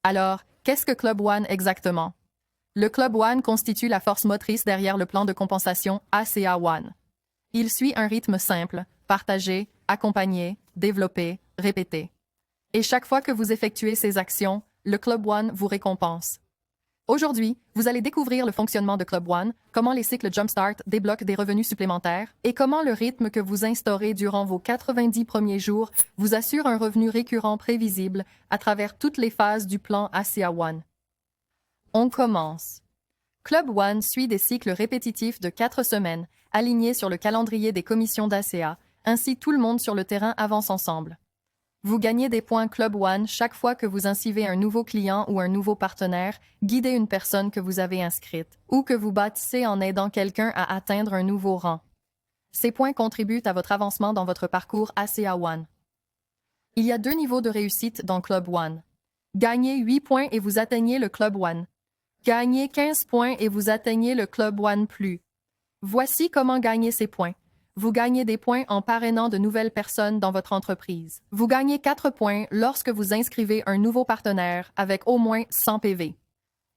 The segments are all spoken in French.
Alors, qu'est-ce que Club One exactement? Le Club One constitue la force motrice derrière le plan de compensation ACA One. Il suit un rythme simple, partager, accompagner, développer, répéter. Et chaque fois que vous effectuez ces actions, le Club One vous récompense. Aujourd'hui, vous allez découvrir le fonctionnement de Club One, comment les cycles Jumpstart débloquent des revenus supplémentaires et comment le rythme que vous instaurez durant vos 90 premiers jours vous assure un revenu récurrent prévisible à travers toutes les phases du plan ACA One. On commence. Club One suit des cycles répétitifs de 4 semaines, alignés sur le calendrier des commissions d'ACA, ainsi tout le monde sur le terrain avance ensemble. Vous gagnez des points Club One chaque fois que vous inscrivez un nouveau client ou un nouveau partenaire, guidez une personne que vous avez inscrite, ou que vous bâtissez en aidant quelqu'un à atteindre un nouveau rang. Ces points contribuent à votre avancement dans votre parcours ACA One. Il y a 2 niveaux de réussite dans Club One. Gagnez 8 points et vous atteignez le Club One. Gagnez 15 points et vous atteignez le Club One Plus. Voici comment gagner ces points. Vous gagnez des points en parrainant de nouvelles personnes dans votre entreprise. Vous gagnez 4 points lorsque vous inscrivez un nouveau partenaire avec au moins 100 PV.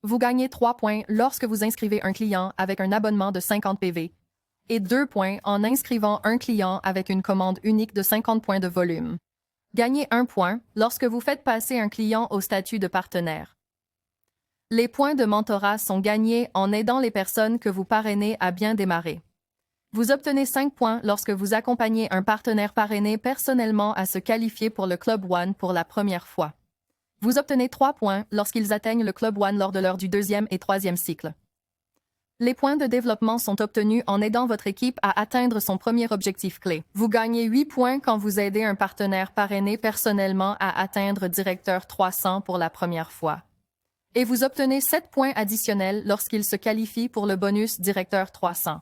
Vous gagnez 3 points lorsque vous inscrivez un client avec un abonnement de 50 PV. Et 2 points en inscrivant un client avec une commande unique de 50 points de volume. Gagnez 1 point lorsque vous faites passer un client au statut de partenaire. Les points de mentorat sont gagnés en aidant les personnes que vous parrainez à bien démarrer. Vous obtenez 5 points lorsque vous accompagnez un partenaire parrainé personnellement à se qualifier pour le Club One pour la première fois. Vous obtenez 3 points lorsqu'ils atteignent le Club One lors de leur du 2e et 3e cycle. Les points de développement sont obtenus en aidant votre équipe à atteindre son premier objectif clé. Vous gagnez 8 points quand vous aidez un partenaire parrainé personnellement à atteindre Directeur 300 pour la première fois. Et vous obtenez 7 points additionnels lorsqu'il se qualifie pour le bonus Directeur 300.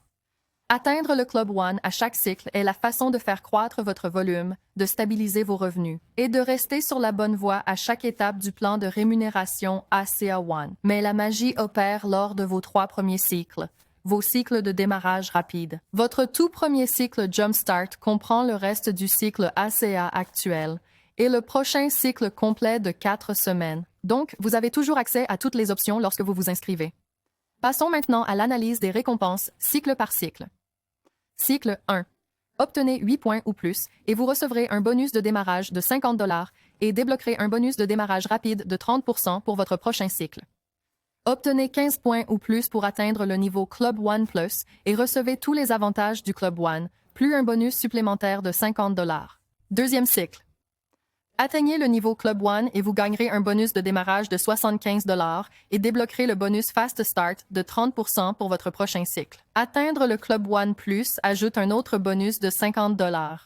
Atteindre le Club One à chaque cycle est la façon de faire croître votre volume, de stabiliser vos revenus et de rester sur la bonne voie à chaque étape du plan de rémunération ACA One. Mais la magie opère lors de vos 3 premiers cycles, vos cycles de démarrage rapide. Votre tout premier cycle Jumpstart comprend le reste du cycle ACA actuel et le prochain cycle complet de 4 semaines. Donc, vous avez toujours accès à toutes les options lorsque vous vous inscrivez. Passons maintenant à l'analyse des récompenses cycle par cycle. Cycle 1. Obtenez 8 points ou plus et vous recevrez un bonus de démarrage de 50 $ et débloquerez un bonus de démarrage rapide de 30% pour votre prochain cycle. Obtenez 15 points ou plus pour atteindre le niveau Club One Plus et recevez tous les avantages du Club One, plus un bonus supplémentaire de 50 $. Deuxième cycle. Atteignez le niveau Club One et vous gagnerez un bonus de démarrage de 75 $ et débloquerez le bonus Fast Start de 30% pour votre prochain cycle. Atteindre le Club One Plus ajoute un autre bonus de 50 $.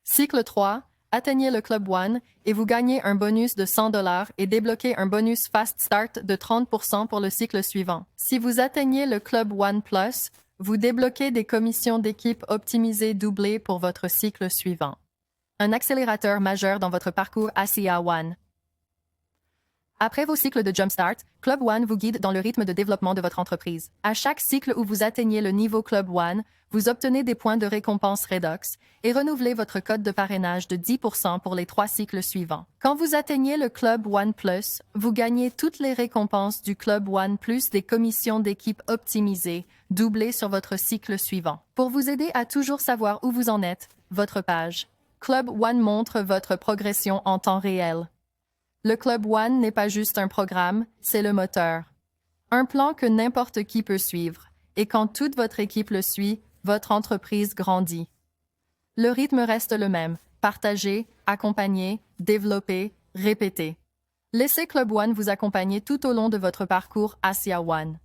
Cycle 3. Atteignez le Club One et vous gagnez un bonus de 100 $ et débloquez un bonus Fast Start de 30% pour le cycle suivant. Si vous atteignez le Club One Plus, vous débloquez des commissions d'équipe optimisées doublées pour votre cycle suivant. Un accélérateur majeur dans votre parcours ACA One. Après vos cycles de Jumpstart, Club One vous guide dans le rythme de développement de votre entreprise. À chaque cycle où vous atteignez le niveau Club One, vous obtenez des points de récompense Redox et renouvelez votre code de parrainage de 10% pour les 3 cycles suivants. Quand vous atteignez le Club One Plus, vous gagnez toutes les récompenses du Club One plus des commissions d'équipe optimisées, doublées sur votre cycle suivant. Pour vous aider à toujours savoir où vous en êtes, votre page Club One montre votre progression en temps réel. Le Club One n'est pas juste un programme, c'est le moteur. Un plan que n'importe qui peut suivre. Et quand toute votre équipe le suit, votre entreprise grandit. Le rythme reste le même. Partager, accompagner, développer, répéter. Laissez Club One vous accompagner tout au long de votre parcours ACA One.